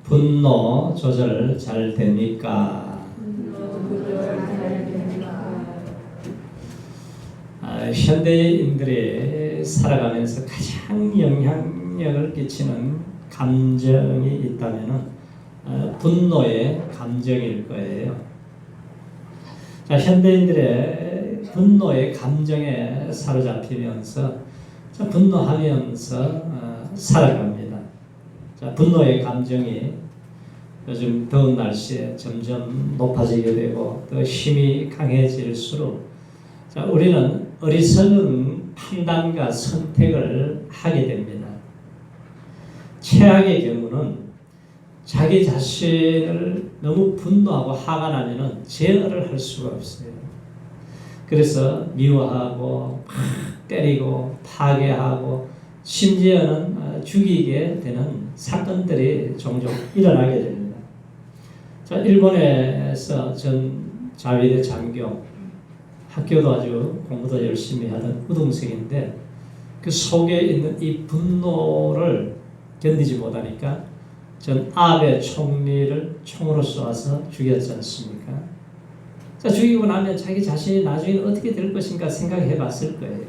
분노 조절 잘 됩니까? 현대인들이 살아가면서 가장 영향력을 끼치는 감정이 있다면 분노의 감정일 거예요. 자, 현대인들의 분노의 감정에 사로잡히면서 분노하면서 살아갑니다. 자, 분노의 감정이 요즘 더운 날씨에 점점 높아지게 되고 더 힘이 강해질수록 자, 우리는 어리석은 판단과 선택을 하게 됩니다. 최악의 경우는 자기 자신을 너무 분노하고 화가 나면은 제어를 할 수가 없어요. 그래서 미워하고 때리고 파괴하고 심지어는 죽이게 되는 사건들이 종종 일어나게 됩니다. 자, 일본에서 전 자위대 장교, 학교도 아주 공부도 열심히 하던 우등생인데 그 속에 있는 이 분노를 견디지 못하니까 전 아베 총리를 총으로 쏘아서 죽였지 않습니까? 자, 죽이고 나면 자기 자신이 나중에 어떻게 될 것인가 생각해 봤을 거예요.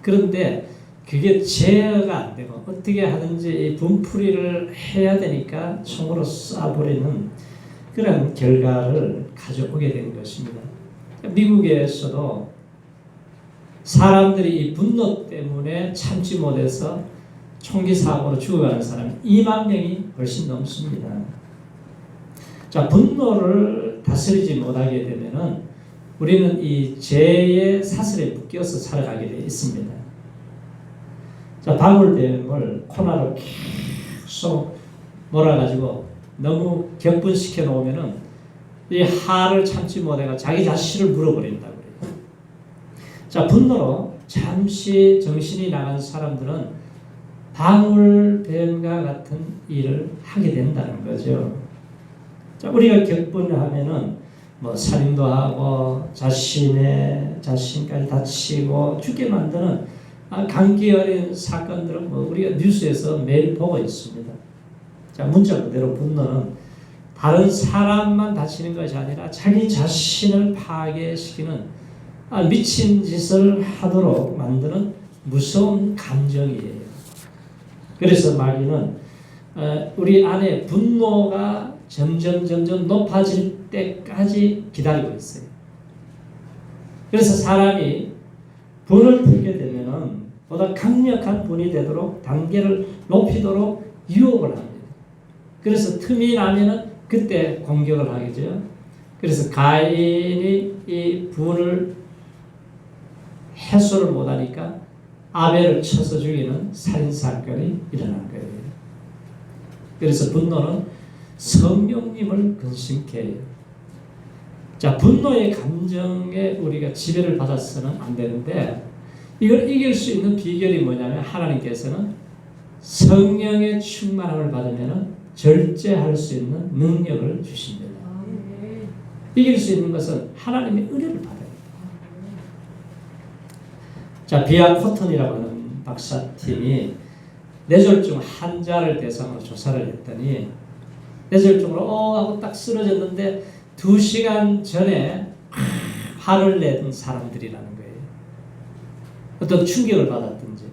그런데 그게 제어가 안 되고 어떻게 하든지 분풀이를 해야 되니까 총으로 쏴버리는 그런 결과를 가져오게 된 것입니다. 미국에서도 사람들이 이 분노 때문에 참지 못해서 총기 사고로 죽어가는 사람이 2만 명이 훨씬 넘습니다. 자, 분노를 다스리지 못하게 되면은 우리는 이 죄의 사슬에 묶여서 살아가게 되어 있습니다. 자, 방울뱀을 코나로 계속 몰아가지고 너무 격분시켜 놓으면은 이 화를 참지 못해가 자기 자신을 물어버린다고 그래요. 자, 분노로 잠시 정신이 나간 사람들은 방울뱀과 같은 일을 하게 된다는 거죠. 자, 우리가 격분하면은 뭐 살인도 하고 자신까지 다치고 죽게 만드는 강기 어린 사건들은 뭐 우리가 뉴스에서 매일 보고 있습니다. 자, 문자 그대로 분노는 다른 사람만 다치는 것이 아니라 자기 자신을 파괴시키는 미친 짓을 하도록 만드는 무서운 감정이에요. 그래서 마귀는 우리 안에 분노가 점점 높아질 때까지 기다리고 있어요. 그래서 사람이 분을 들게 되면은 보다 강력한 분이 되도록 단계를 높이도록 유혹을 합니다. 그래서 틈이 나면은 그때 공격을 하겠죠. 그래서 가인이 이 분을 해소를 못하니까 아벨을 쳐서 죽이는 살인사건이 일어난 거예요. 그래서 분노는 성령님을 근심케 해요. 자, 분노의 감정에 우리가 지배를 받아서는 안 되는데 이걸 이길 수 있는 비결이 뭐냐면 하나님께서는 성령의 충만함을 받으면 절제할 수 있는 능력을 주십니다. 이길 수 있는 것은 하나님의 은혜를 받아요. 자, 비아 코튼이라고 하는 박사팀이 뇌졸중 환자를 대상으로 조사를 했더니 뇌졸중으로 하고 딱 쓰러졌는데 2시간 전에 화를 내던 사람들이라는 거예요. 어떤 충격을 받았든지.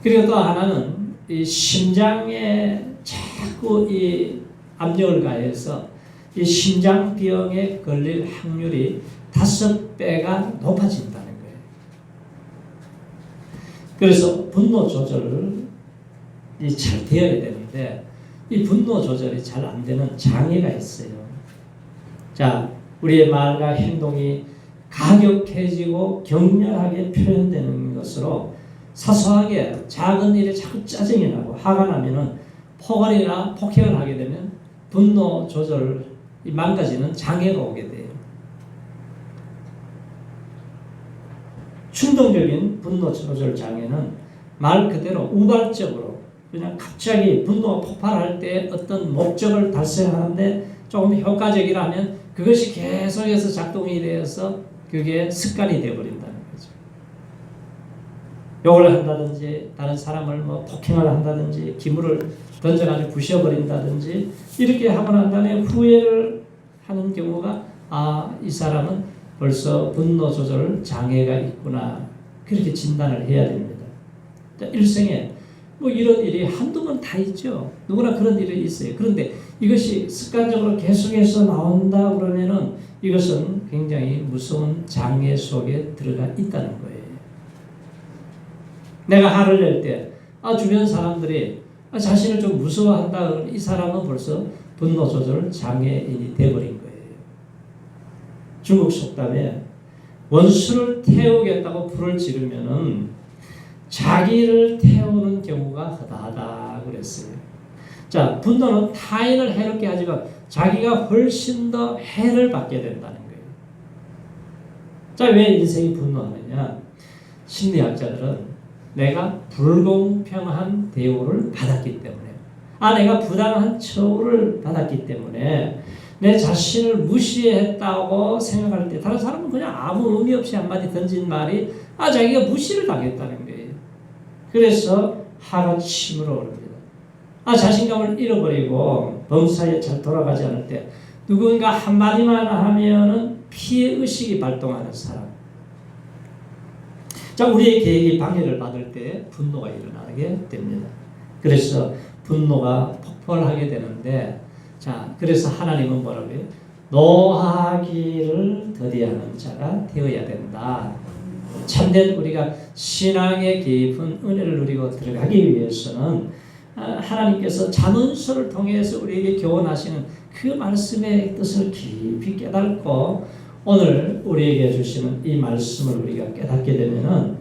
그리고 또 하나는 이 심장에 자꾸 이 압력을 가해서 이 심장병에 걸릴 확률이 5배가 높아진다는 거예요. 그래서 분노 조절이 잘 되어야 되는데 이 분노 조절이 잘 안 되는 장애가 있어요. 자, 우리의 말과 행동이 가격해지고 격렬하게 표현되는 것으로 사소하게 작은 일에 자꾸 짜증이 나고 화가 나면은 폭언이나 폭행을 하게 되면 분노 조절이 망가지는 장애가 오게 돼요. 충동적인 분노 조절 장애는 말 그대로 우발적으로 그냥 갑자기 분노가 폭발할 때 어떤 목적을 달성하는데 조금 효과적이라면 그것이 계속해서 작동이 되어서 그게 습관이 되어버린다는 거죠. 욕을 한다든지 다른 사람을 뭐 폭행을 한다든지 기물을 던져가지고 부셔버린다든지 이렇게 하고 난 다음에 후회를 하는 경우가 이 사람은 벌써 분노 조절 장애가 있구나 그렇게 진단을 해야 됩니다. 일생에 뭐 이런 일이 한두 번 다 있죠. 누구나 그런 일이 있어요. 그런데 이것이 습관적으로 계속해서 나온다 그러면은 이것은 굉장히 무서운 장애 속에 들어가 있다는 거예요. 내가 화를 낼 때 주변 사람들이 자신을 좀 무서워한다 그러면 이 사람은 벌써 분노 조절 장애인이 되어버린 거예요. 중국 속담에 원수를 태우겠다고 불을 지르면은 자기를 태우는 경우가 허다하다 그랬어요. 자, 분노는 타인을 해롭게 하지만 자기가 훨씬 더 해를 받게 된다는 거예요. 자, 왜 인생이 분노하느냐? 심리학자들은 내가 불공평한 대우를 받았기 때문에, 내가 부당한 처우를 받았기 때문에 내 자신을 무시했다고 생각할 때 다른 사람은 그냥 아무 의미 없이 한마디 던진 말이 자기가 무시를 당했다는 거예요. 그래서 화가 치밀어 오릅니다. 자신감을 잃어버리고 범사에 잘 돌아가지 않을 때 누군가 한마디만 하면은 피해 의식이 발동하는 사람. 자, 우리의 계획이 방해를 받을 때 분노가 일어나게 됩니다. 그래서 분노가 폭발하게 되는데, 자, 그래서 하나님은 뭐라고 해요? 노하기를 더디하는 자가 되어야 된다. 참된 우리가 신앙의 깊은 은혜를 누리고 들어가기 위해서는 하나님께서 잠언서를 통해서 우리에게 교훈하시는 그 말씀의 뜻을 깊이 깨닫고 오늘 우리에게 주시는 이 말씀을 우리가 깨닫게 되면은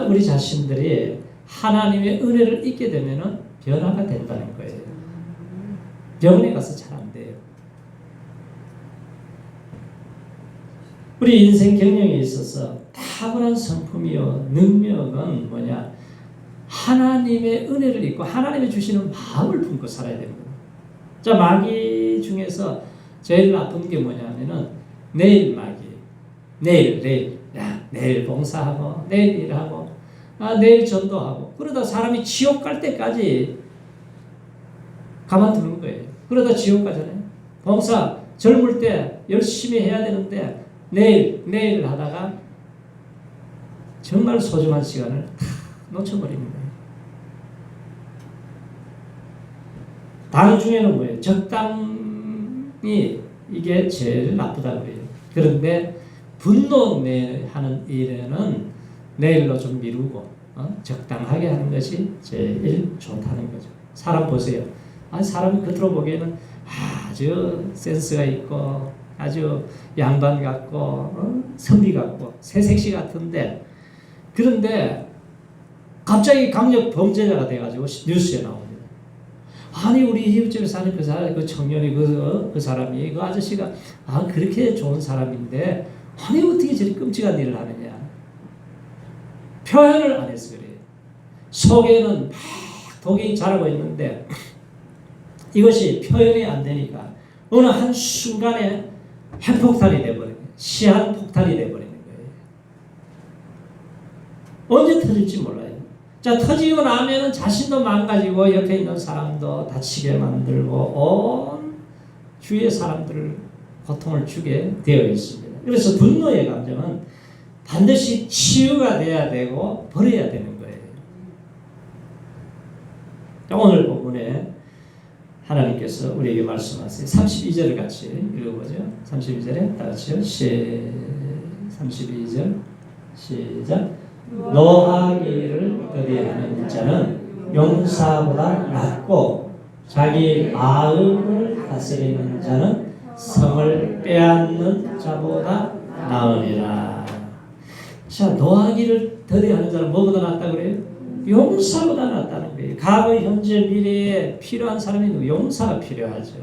우리 자신들이 하나님의 은혜를 잊게 되면은 변화가 된다는 거예요. 병원에 가서 잘 안 돼요. 우리 인생 경영에 있어서 탁월한 성품이요 능력은 뭐냐? 하나님의 은혜를 잊고 하나님이 주시는 마음을 품고 살아야 됩니다. 자, 마귀 중에서 제일 나쁜 게 뭐냐면은 내일 마귀. 내일 봉사하고 내일 일하고 내일 전도하고 그러다 사람이 지옥 갈 때까지 가만두는 거예요. 그러다 지옥 가잖아요. 봉사 젊을 때 열심히 해야 되는데 내일 하다가 정말 소중한 시간을 다 놓쳐버리는 거예요. 당 중에는 뭐예요? 적당히 이게 제일 나쁘다고 그래요. 그런데 분노하는 일에는 내일로 좀 미루고 적당하게 하는 것이 제일 좋다는 거죠. 사람 보세요. 사람이 겉으로 보기에는 아주 센스가 있고 아주 양반 같고 선비 같고 새색시 같은데 그런데 갑자기 강력 범죄자가 돼가지고 뉴스에 나옵니다. 우리 이웃집에 사는 그 청년이 그 사람이 그 아저씨가 그렇게 좋은 사람인데 어떻게 저리 끔찍한 일을 하느냐. 표현을 안 해서 그래요. 속에는 막 독이 자라고 있는데 이것이 표현이 안 되니까 어느 한순간에 핵폭탄이 돼버리는 거예요. 시한폭탄이 돼버리는 거예요. 언제 터질지 몰라요. 자, 터지고 나면은 자신도 망가지고 옆에 있는 사람도 다치게 만들고 온 주위의 사람들을 고통을 주게 되어 있습니다. 그래서 분노의 감정은 반드시 치유가 돼야 되고 버려야 되는 거예요. 자, 오늘 본문에 하나님께서 우리에게 말씀하세요. 32절을 같이 읽어보죠. 32절에 다 같이요. 32절 시작. 노하기를 더디하는 자는 용사보다 낫고 자기 마음을 다스리는 자는 성을 빼앗는 자보다 나으니라. 자, 노하기를 더디하는 자는 뭐보다 낫다 그래요? 용사보다 낫다는 거예요. 과거, 현재, 미래에 필요한 사람이 용사가 필요하죠.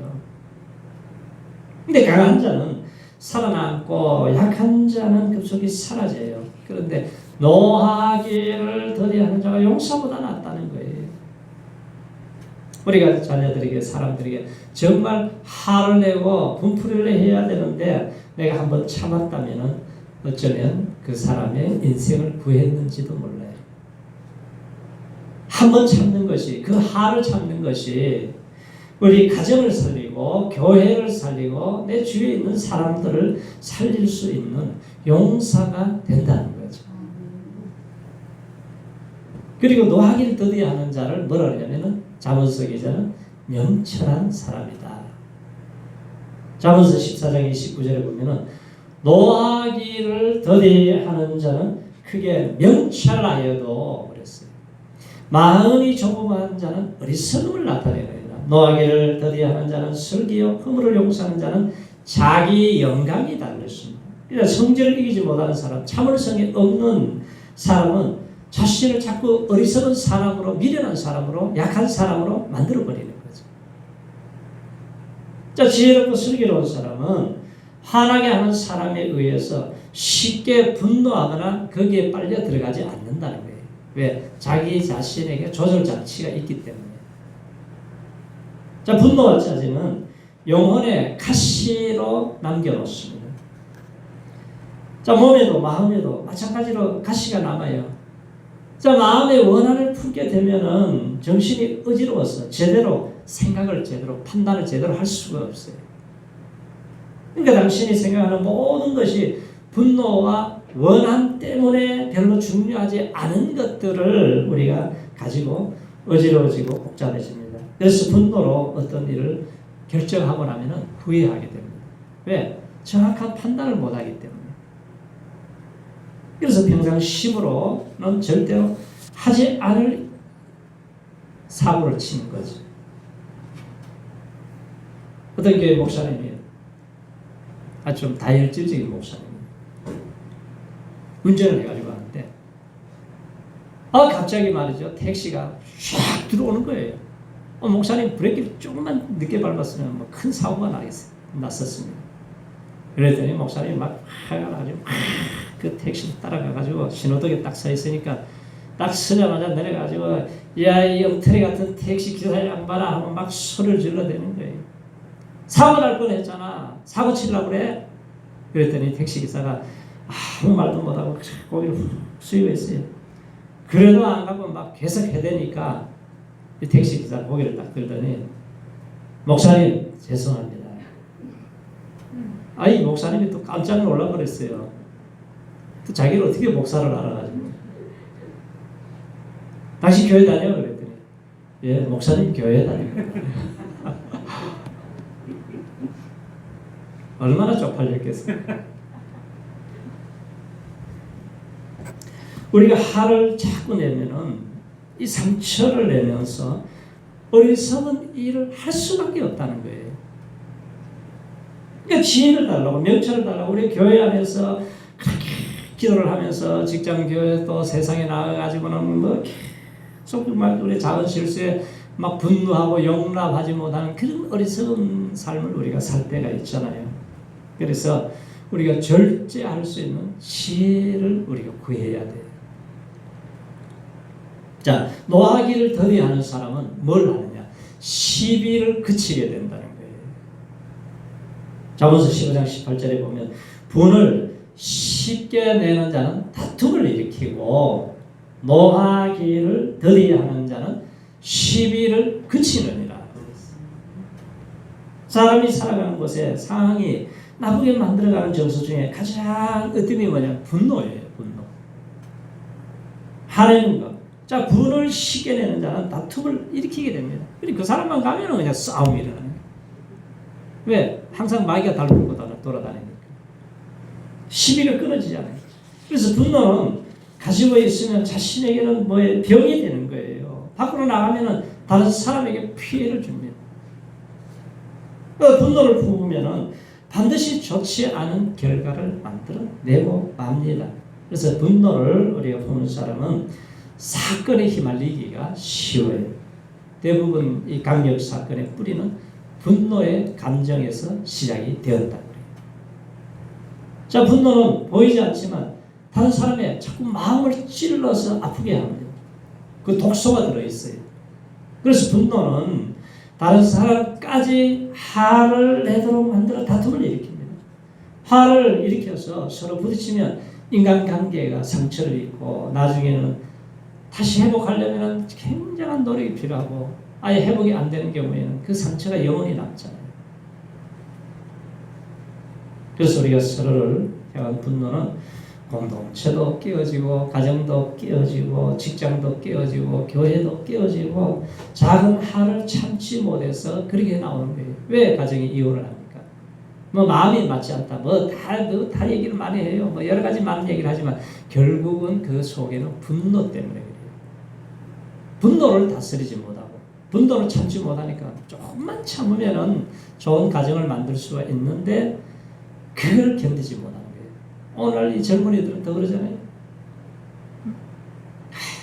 근데 강한 자는 살아남고 약한 자는 급속히 사라져요. 그런데 노하기를 더디하는 자가 용사보다 낫다는 거예요. 우리가 자녀들에게 사람들에게 정말 화를 내고 분풀이를 해야 되는데 내가 한번 참았다면 어쩌면 그 사람의 인생을 구했는지도 몰라요. 한 번 참는 것이, 그 화를 참는 것이 우리 가정을 살리고 교회를 살리고 내 주위에 있는 사람들을 살릴 수 있는 용사가 된다는 거죠. 그리고 노하기를 더디하는 자를 뭐라 그러냐면은 잠언서 기자는 명철한 사람이다. 잠언서 14장 29절에 보면은 노하기를 더디하는 자는 크게 명철하여도 그랬어요. 마음이 조그마한 자는 어리석음을 나타내느니라. 노하기를 더디하는 자는 슬기요 허물을 용서하는 자는 자기 영광이다 그랬습니다. 그러니까 성질을 이기지 못하는 사람, 참을성이 없는 사람은 자신을 자꾸 어리석은 사람으로, 미련한 사람으로, 약한 사람으로 만들어버리는 거죠. 자, 지혜롭고 슬기로운 사람은 화나게 하는 사람에 의해서 쉽게 분노하거나 거기에 빨려 들어가지 않는다는 거예요. 왜? 자기 자신에게 조절 장치가 있기 때문에. 자, 분노와 짜증은 영혼의 가시로 남겨놓습니다. 자, 몸에도 마음에도 마찬가지로 가시가 남아요. 자, 마음의 원한을 품게 되면은 정신이 어지러워서 제대로 생각을 제대로 판단을 제대로 할 수가 없어요. 그러니까 당신이 생각하는 모든 것이 분노와 원한 때문에 별로 중요하지 않은 것들을 우리가 가지고 어지러워지고 복잡해집니다. 그래서 분노로 어떤 일을 결정하고 나면은 후회하게 됩니다. 왜? 정확한 판단을 못하기 때문에. 그래서 평상심으로는 절대로 하지 않을 사고를 치는 거죠. 어떤 교회 목사님이 아주 좀 다혈질적인 목사님입니다. 운전을 해가지고 하는데 갑자기 말이죠. 택시가 쫙 들어오는 거예요. 목사님 브레이크를 조금만 늦게 밟았으면 뭐 큰 사고가 났었습니다. 그랬더니 목사님이 막 화가 나가지고 그 택시를 따라가가지고 신호등에 딱 서 있으니까 딱 서자마자 내려가지고 야, 이 엉터리 같은 택시 기사 양반아 하고 막 소리를 질러대는 거예요. 사고 날 뻔했잖아. 사고 치려고 그래? 그랬더니 택시 기사가 아무 말도 못하고 고개를 훅 숙이고 있어요. 그래도 안 가고 막 계속 해대니까 이 택시 기사 고개를 딱 들더니 목사님 죄송합니다. 이 목사님이 또 깜짝 놀라버렸어요. 또 자기를 어떻게 목사를 알아가지고 다시 교회 다녀 그랬더니 예, 목사님 교회 다닙니다. 얼마나 쪽팔렸겠어요. 우리가 화를 자꾸 내면은 이 상처를 내면서 어리석은 일을 할 수밖에 없다는 거예요. 그러니까 지혜를 달라고, 명철을 달라고 우리 교회 안에서 그렇게 기도를 하면서 직장 교회 또 세상에 나가가지고는 뭐 계속 막 우리 작은 실수에 막 분노하고 용납하지 못하는 그런 어리석은 삶을 우리가 살 때가 있잖아요. 그래서 우리가 절제할 수 있는 지혜를 우리가 구해야 돼요. 자, 노하기를 더디하는 사람은 뭘 하느냐? 시비를 그치게 된다는 거예요. 잠언서 15장 18절에 보면 분을 쉽게 내는 자는 다툼을 일으키고 노하기를 더디하는 자는 시비를 그치느니라. 사람이 살아가는 곳에 상황이 나쁘게 만들어가는 정서 중에 가장 으뜸이 뭐냐? 분노예요. 분노. 화내는 것. 자, 분을 쉽게 내는 자는 다툼을 일으키게 됩니다. 그리고 그 사람만 가면 그냥 싸움이 일어나는 거예요. 왜? 항상 마귀가 달고 돌아다니니까. 시비가 끊어지잖아요. 그래서 분노는 가지고 있으면 자신에게는 병이 되는 거예요. 밖으로 나가면은 다른 사람에게 피해를 줍니다. 분노를 품으면은 반드시 좋지 않은 결과를 만들어내고 맙니다. 그래서 분노를 우리가 품는 사람은 사건에 휘말리기가 쉬워요. 대부분 이 강력 사건의 뿌리는 분노의 감정에서 시작이 되었다. 자, 분노는 보이지 않지만 다른 사람의 자꾸 마음을 찔러서 아프게 합니다. 그 독소가 들어있어요. 그래서 분노는 다른 사람까지 화를 내도록 만들어 다툼을 일으킵니다. 화를 일으켜서 서로 부딪히면 인간관계가 상처를 입고 나중에는 다시 회복하려면 굉장한 노력이 필요하고 아예 회복이 안 되는 경우에는 그 상처가 영원히 남잖아요. 그래서 우리가 서로를 향한 분노는 공동체도 깨어지고 가정도 깨어지고 직장도 깨어지고 교회도 깨어지고 작은 화를 참지 못해서 그렇게 나오는 거예요. 왜 가정이 이혼을 합니까? 뭐 마음이 맞지 않다. 뭐 다 얘기를 많이 해요. 뭐 여러 가지 많은 얘기를 하지만 결국은 그 속에는 분노 때문에 그래요. 분노를 다스리지 못하고 분노를 참지 못하니까 조금만 참으면은 좋은 가정을 만들 수가 있는데 그걸 견디지 못하는 거예요. 오늘 이 젊은이들은 더 그러잖아요.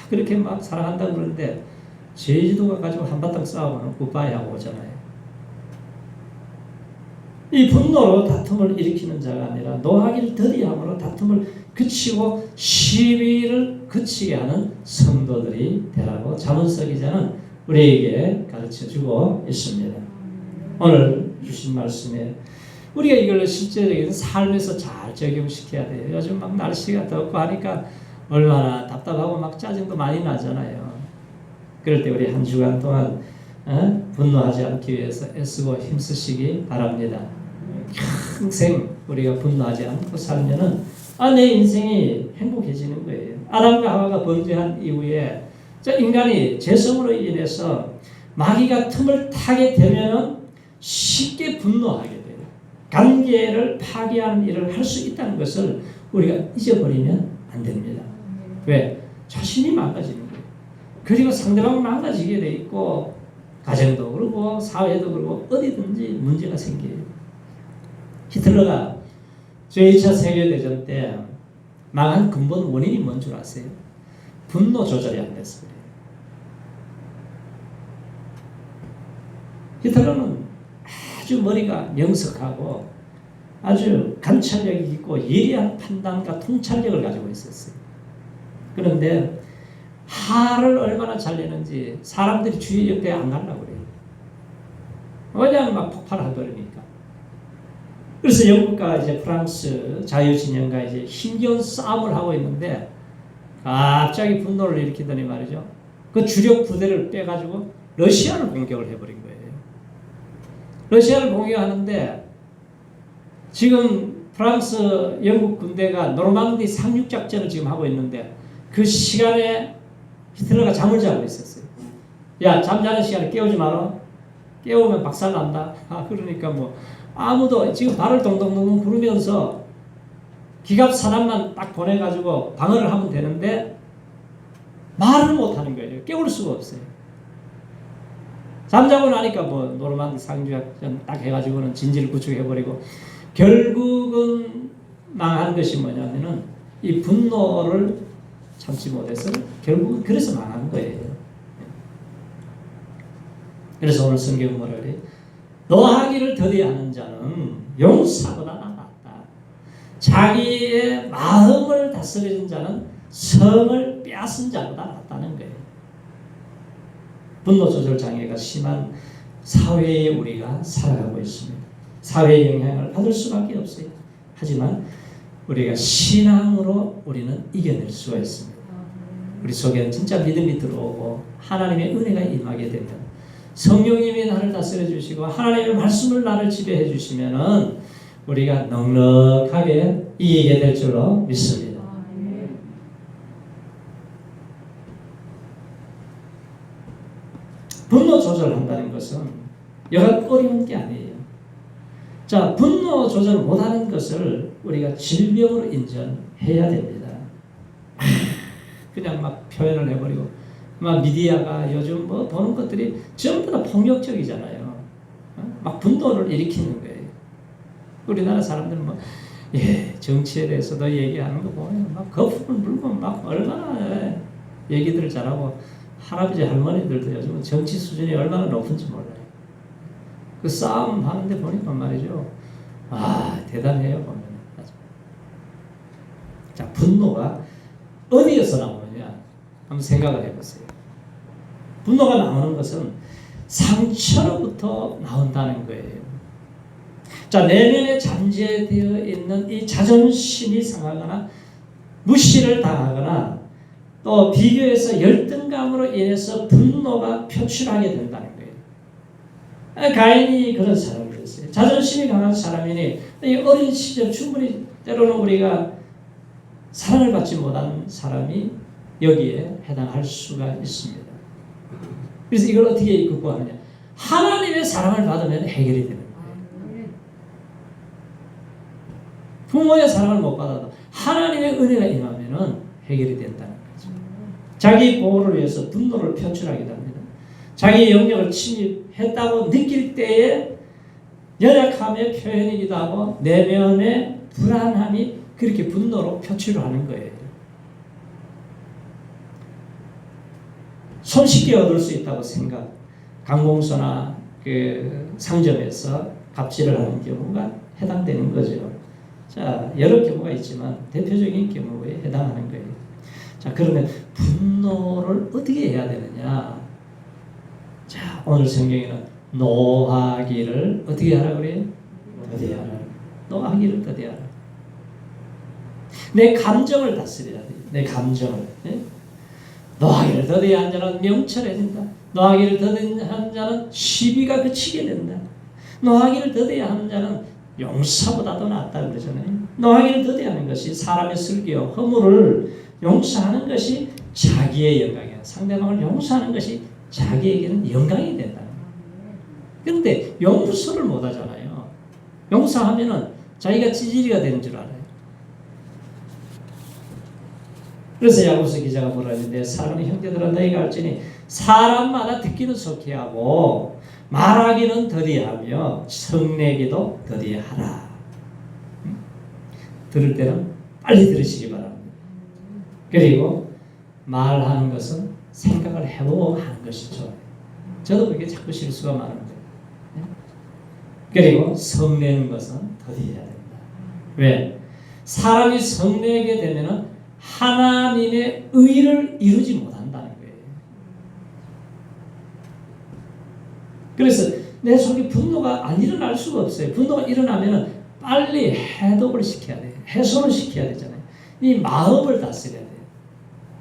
그렇게 막 사랑한다고 그러는데 제주도가 가지고 한바탕 싸우면 굿바이 하고 오잖아요. 이 분노로 다툼을 일으키는 자가 아니라 노하기를 더디함으로 다툼을 그치고 시위를 그치게 하는 성도들이 되라고 자문서 기자는 우리에게 가르쳐주고 있습니다. 오늘 주신 말씀에 우리가 이걸 실제적인 삶에서 잘 적용시켜야 돼요. 요즘 막 날씨가 덥고 하니까 얼마나 답답하고 막 짜증도 많이 나잖아요. 그럴 때 우리 한 주간 동안 분노하지 않기 위해서 애쓰고 힘쓰시기 바랍니다. 평생 우리가 분노하지 않고 살면은 내 인생이 행복해지는 거예요. 아담과 하와가 범죄한 이후에 인간이 죄성으로 인해서 마귀가 틈을 타게 되면은 쉽게 분노하게 돼요. 관계를 파괴하는 일을 할 수 있다는 것을 우리가 잊어버리면 안 됩니다. 왜? 자신이 망가지는 거예요. 그리고 상대방 망가지게 돼 있고 가정도 그러고 사회도 그러고 어디든지 문제가 생겨요. 히틀러가 제2차 세계대전 때 망한 근본 원인이 뭔 줄 아세요? 분노 조절이 안 돼서 그래요. 히틀러는 아주 머리가 명석하고 아주 관찰력이 있고 예리한 판단과 통찰력을 가지고 있었어요. 그런데 화를 얼마나 잘 내는지 사람들이 주의 옆에 안 가려고 그래요. 왜냐하면 막 폭발하버리니까. 그래서 영국과 이제 프랑스 자유진영과 이제 힘겨운 싸움을 하고 있는데 갑자기 분노를 일으키더니 말이죠. 그 주력 부대를 빼가지고 러시아를 공격을 해버린 거예요. 러시아를 공격하는데 지금 프랑스, 영국 군대가 노르망디 상륙작전을 지금 하고 있는데 그 시간에 히틀러가 잠을 자고 있었어요. 야, 잠자는 시간에 깨우지 마라. 깨우면 박살난다. 그러니까 뭐 아무도 지금 발을 동동동 구르면서 기갑 사람만 딱 보내가지고 방어를 하면 되는데 말을 못하는 거예요. 깨울 수가 없어요. 잠자고 나니까 뭐 노르망디 상륙작전 딱 해가지고는 진지를 구축해버리고 결국은 망한 것이 뭐냐면은 이 분노를 참지 못해서 결국은 그래서 망한 거예요. 그래서 오늘 성경은 뭐라 그래요? 노하기를 더디하는 자는 용사보다 낫다. 자기의 마음을 다스리는 자는 성을 빼앗은 자보다 낫다는 거예요. 분노 조절 장애가 심한 사회에 우리가 살아가고 있습니다. 사회의 영향을 받을 수밖에 없어요. 하지만 우리가 신앙으로 우리는 이겨낼 수가 있습니다. 우리 속에 진짜 믿음이 들어오고 하나님의 은혜가 임하게 되면 성령님이 나를 다스려 주시고 하나님의 말씀을 나를 지배해 주시면은 우리가 넉넉하게 이기게 될 줄로 믿습니다. 분노 조절한다는 것은 여간 어려운 게 아니에요. 자, 분노 조절 못하는 것을 우리가 질병으로 인정해야 됩니다. 그냥 막 표현을 해버리고, 막 미디어가 요즘 뭐 보는 것들이 전부 다 폭력적이잖아요. 막 분노를 일으키는 거예요. 우리나라 사람들은 뭐, 정치에 대해서도 얘기하는 거 보면 막 거품을 물고 막 얼마나 얘기들을 잘하고, 할아버지 할머니들도 요즘은 정치 수준이 얼마나 높은지 몰라요. 그 싸움 하는데 보니까 말이죠. 대단해요, 보면. 자, 분노가 어디에서 나오느냐? 한번 생각을 해보세요. 분노가 나오는 것은 상처로부터 나온다는 거예요. 자, 내면에 잠재되어 있는 이 자존심이 상하거나 무시를 당하거나 또 비교해서 열등감으로 인해서 분노가 표출하게 된다는 거예요. 가인이 그런 사람이었어요. 자존심이 강한 사람이니 이 어린 시절 충분히 때로는 우리가 사랑을 받지 못한 사람이 여기에 해당할 수가 있습니다. 그래서 이걸 어떻게 극복하느냐? 하나님의 사랑을 받으면 해결이 되는 거예요. 부모의 사랑을 못 받아도 하나님의 은혜가 임하면 해결이 된다는 거죠. 자기 보호를 위해서 분노를 표출하게 됩니다. 자기 영역을 침입했다고 느낄 때에 연약함의 표현이기도 하고 내면의 불안함이 그렇게 분노로 표출을 하는 거예요. 손쉽게 얻을 수 있다고 생각. 관공서나 그 상점에서 갑질을 하는 경우가 해당되는 거죠. 자, 여러 경우가 있지만 대표적인 경우에 해당하는 거예요. 자, 그러면 분노를 어떻게 해야 되느냐? 자, 오늘 성경에는 노하기를 어떻게 하라 그래요? 더디하라. 노하기를 더디하라. 내 감정을 다스려야 돼요. 내 감정을. 네? 노하기를 더디한 자는 명철해진다. 노하기를 더디한 자는 시비가 그치게 된다. 노하기를 더디야 하는 자는 용사보다도 낫다 그러잖아요. 노하기를 더디하는 것이 사람의 슬기와 허물을 용서하는 것이 자기의 영광이야. 상대방을 용서하는 것이 자기에게는 영광이 된다. 그런데 용서를 못 하잖아요. 용서하면은 자기가 찌질이가 되는 줄 알아요. 그래서 야고보서 기자가 뭐라 했는데 사랑하는 형제들아 너희가 알지니 사람마다 듣기는 속히 하고 말하기는 더디하며 성내기도 더디하라. 들을 때는 빨리 들으시기 바랍니다. 그리고 말하는 것은 생각을 해보고 하는 것이 좋아요. 저도 그게 자꾸 실수가 많은데. 그리고 성내는 것은 더디해야 된다. 왜? 사람이 성내게 되면은 하나님의 의를 이루지 못한다는 거예요. 그래서 내 속에 분노가 안 일어날 수가 없어요. 분노가 일어나면 빨리 해독을 시켜야 돼요. 해소를 시켜야 되잖아요. 이 마음을 다스려야 돼요.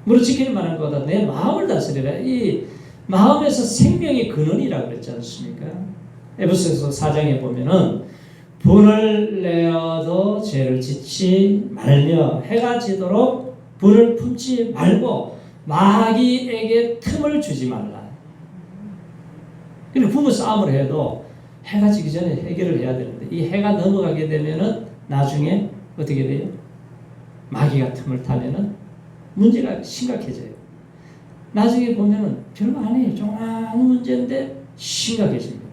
무릎지키는 말하는 것보다 내 마음을 다스려야 돼요. 이 마음에서 생명의 근원이라고 그랬지 않습니까? 에베소서 4장에 보면은 분을 내어도 죄를 짓지 말며 해가 지도록 분을 품지 말고 마귀에게 틈을 주지 말라. 그리고 부부 싸움을 해도 해가 지기 전에 해결을 해야 되는데 이 해가 넘어가게 되면은 나중에 어떻게 돼요? 마귀가 틈을 타면은 문제가 심각해져요. 나중에 보면은 별거 아니에요. 조그만 문제인데 심각해집니다.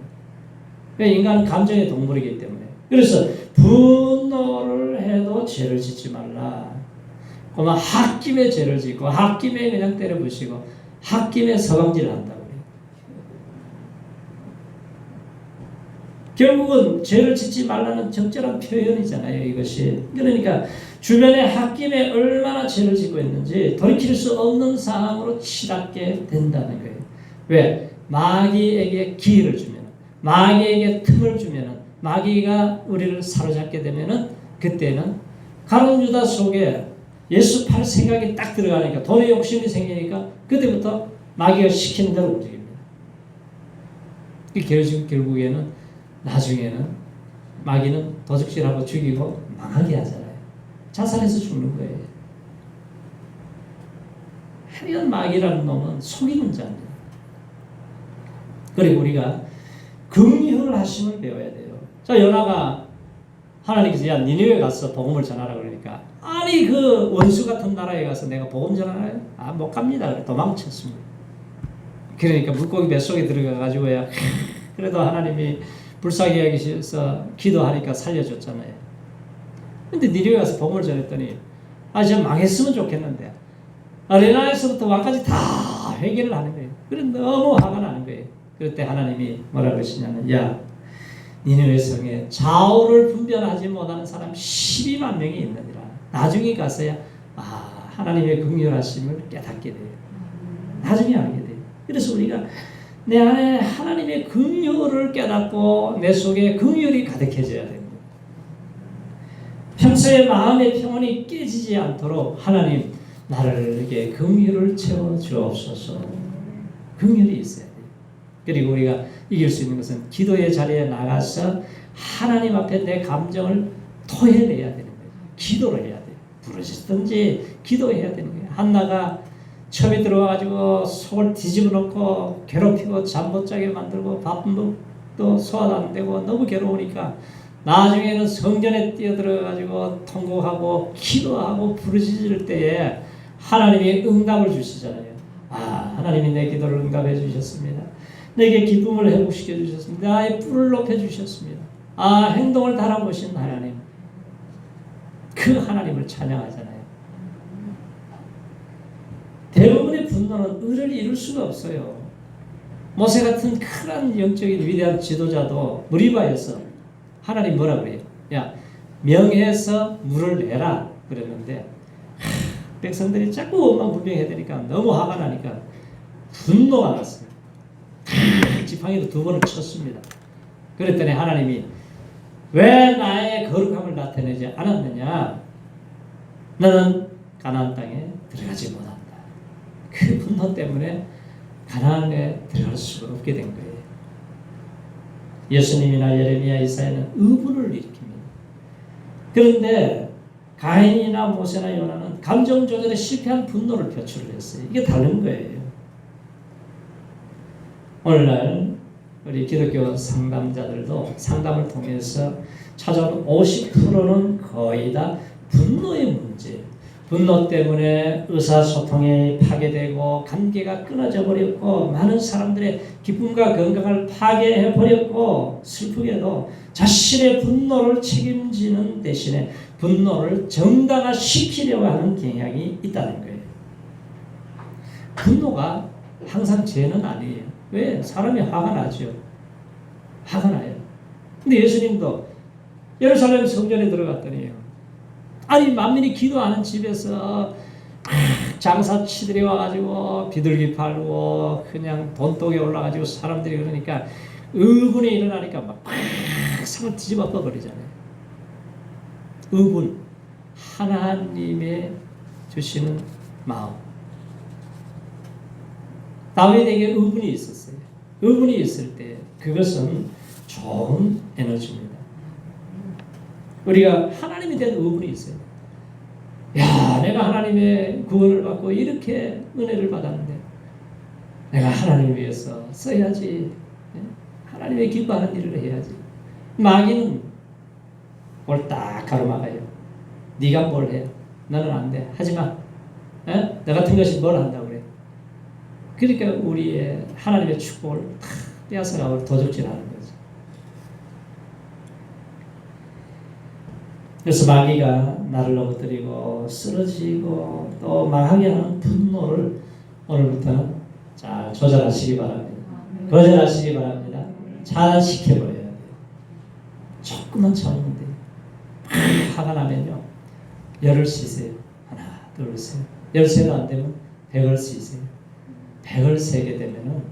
인간은 감정의 동물이기 때문에. 그래서 분노를 해도 죄를 짓지 말라. 그러면 홧김에 죄를 짓고 홧김에 그냥 때려부시고 홧김에 서방질을 한다고 해요. 결국은 죄를 짓지 말라는 적절한 표현이잖아요. 이것이. 그러니까 주변에 홧김에 얼마나 죄를 짓고 있는지 돌이킬 수 없는 상황으로 치닫게 된다는 거예요. 왜? 마귀에게 기회를 주면 마귀에게 틈을 주면은 마귀가 우리를 사로잡게 되면은 그때는 가룟 유다 속에 예수 팔 생각이 딱 들어가니까 돈에 욕심이 생기니까 그때부터 마귀가 시키는 대로 움직입니다. 결국에는 나중에는 마귀는 도적질하고 죽이고 망하게 하잖아요. 자살해서 죽는 거예요. 해리언 마귀라는 놈은 속이는 자입니다. 그리고 우리가 긍휼 하심을 배워야 돼요. 자, 요나가 하나님께서 야 니느웨 가서 복음을 전하라 그러니까 아니 그 원수 같은 나라에 가서 내가 복음 전하나요? 아, 못 갑니다. 도망쳤습니다. 그러니까 물고기 뱃속에 들어가 가지고야 그래도 하나님이 불쌍히 여기셔서 기도하니까 살려줬잖아요. 근데 니느웨 가서 복음을 전했더니 아, 저 망했으면 좋겠는데 레나에서부터 왕까지 다 회개를 하는 거예요. 그래 너무 화가 나는 거예요. 그때 하나님이 뭐라 그러시냐면 야 니느웨 성에 좌우를 분별하지 못하는 사람 12만 명이 있느니라. 나중에 가서야 아 하나님의 긍휼하심을 깨닫게 돼요. 나중에 알게 돼요. 그래서 우리가 내 안에 하나님의 긍휼을 깨닫고 내 속에 긍휼이 가득해져야 됩니다. 평소에 마음의 평온이 깨지지 않도록 하나님 나를에게 긍휼을 채워 주옵소서. 긍휼이 있어야 돼요. 그리고 우리가 이길 수 있는 것은 기도의 자리에 나가서 하나님 앞에 내 감정을 토해내야 되는 거예요. 기도를 해야 돼요. 부르짖든지 기도해야 되는 거예요. 한나가 처음에 들어와가지고 속을 뒤집어 놓고 괴롭히고 잠 못 자게 만들고 밥도 소화도 안 되고 너무 괴로우니까 나중에는 성전에 뛰어들어가지고 통곡하고 기도하고 부르짖을 때에 하나님이 응답을 주시잖아요. 하나님이 내 기도를 응답해 주셨습니다. 내게 기쁨을 회복시켜 주셨습니다. 나의 뿔을 높여 주셨습니다. 행동을 달아보신 하나님. 그 하나님을 찬양하잖아요. 대부분의 분노는 의를 이룰 수가 없어요. 모세 같은 큰 영적인 위대한 지도자도 무리바에서 하나님 뭐라고 해요? 야, 명해서 물을 내라 그랬는데 백성들이 자꾸 원망불평해야 되니까 너무 화가 나니까 분노가 났어요. 지팡이로 2번을 쳤습니다. 그랬더니 하나님이 왜 나의 거룩함을 나타내지 않았느냐? 너는 가나안 땅에 들어가지 못한다. 그 분노 때문에 가나안에 들어갈 수가 없게 된 거예요. 예수님이나 예레미야, 이사야는 의분을 일으킵니다. 그런데 가인이나 모세나 요나는 감정 조절에 실패한 분노를 표출을 했어요. 이게 다른 거예요. 오늘날 우리 기독교 상담자들도 상담을 통해서 찾아온 50%는 거의 다 분노의 문제예요. 분노 때문에 의사소통이 파괴되고 관계가 끊어져 버렸고 많은 사람들의 기쁨과 건강을 파괴해 버렸고 슬프게도 자신의 분노를 책임지는 대신에 분노를 정당화시키려고 하는 경향이 있다는 거예요. 분노가 항상 죄는 아니에요. 왜? 사람이 화가 나죠. 화가 나요. 근데 예수님도 예루살렘 성전에 들어갔더니 만민이 기도하는 집에서 장사치들이 와가지고 비둘기 팔고 그냥 돈독에 올라가지고 사람들이 그러니까 의분이 일어나니까 막 상을 뒤집어 버리잖아요. 의분, 하나님의 주시는 마음. 다윗에게 의분이 있었어요. 의분이 있을 때 그것은 좋은 에너지입니다. 우리가 하나님에 대한 의분이 있어요. 내가 하나님의 구원을 받고 이렇게 은혜를 받았는데 내가 하나님을 위해서 써야지. 하나님의 기뻐하는 일을 해야지. 마귀는 뭘 딱 가로막아요. 네가 뭘 해? 너는 안 돼. 하지마. 너 같은 것이 뭘 한다고 그래. 그러니까 우리의 하나님의 축복을 탁 빼앗아가고 도적질하는 거죠. 그래서 마귀가 나를 넘어뜨리고 쓰러지고 또 망하게 하는 분노를 오늘부터는 잘 조절하시기 바랍니다. 거절하시기 바랍니다. 잘 시켜버려야 돼요. 조금만 참으면 돼요. 화가 나면요. 열을 씻으세요. 하나, 둘, 셋. 13도 안 되면 100을 씻으세요. 100을 세게 되면은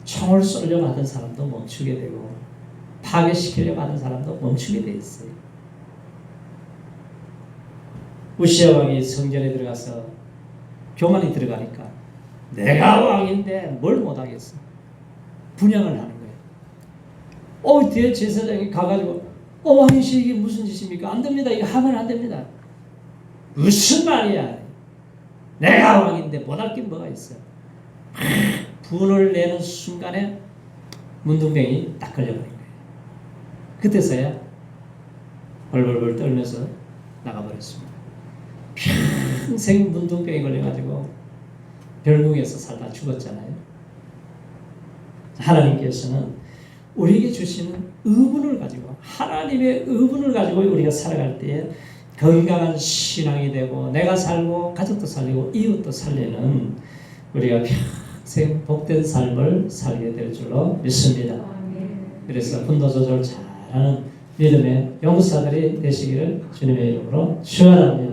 총을 쏘려고 하던 사람도 멈추게 되고 파괴시키려고 하는 사람도 멈추게 돼 있어요. 우시야 왕이 성전에 들어가서 교만이 들어가니까 내가 왕인데 뭘 못하겠어. 분양을 하는 거예요. 뒤에 제사장이 가가지고 왕이시 이게 무슨 짓입니까? 안 됩니다. 이거 하면 안 됩니다. 무슨 말이야. 내가 왕인데 못할 게 뭐가 있어. 분을 내는 순간에 문둥병이 딱 걸려버린 거예요. 그때서야 벌벌벌 떨면서 나가버렸습니다. 평생 문둥병이 걸려가지고 별궁에서 살다 죽었잖아요. 하나님께서는 우리에게 주시는 의분을 가지고 하나님의 의분을 가지고 우리가 살아갈 때에 건강한 신앙이 되고 내가 살고 가족도 살리고 이웃도 살리는 우리가 평생 복된 삶을 살게 될 줄로 믿습니다. 그래서 분노 조절 잘하는 믿음의 용사들이 되시기를 주님의 이름으로 축원합니다.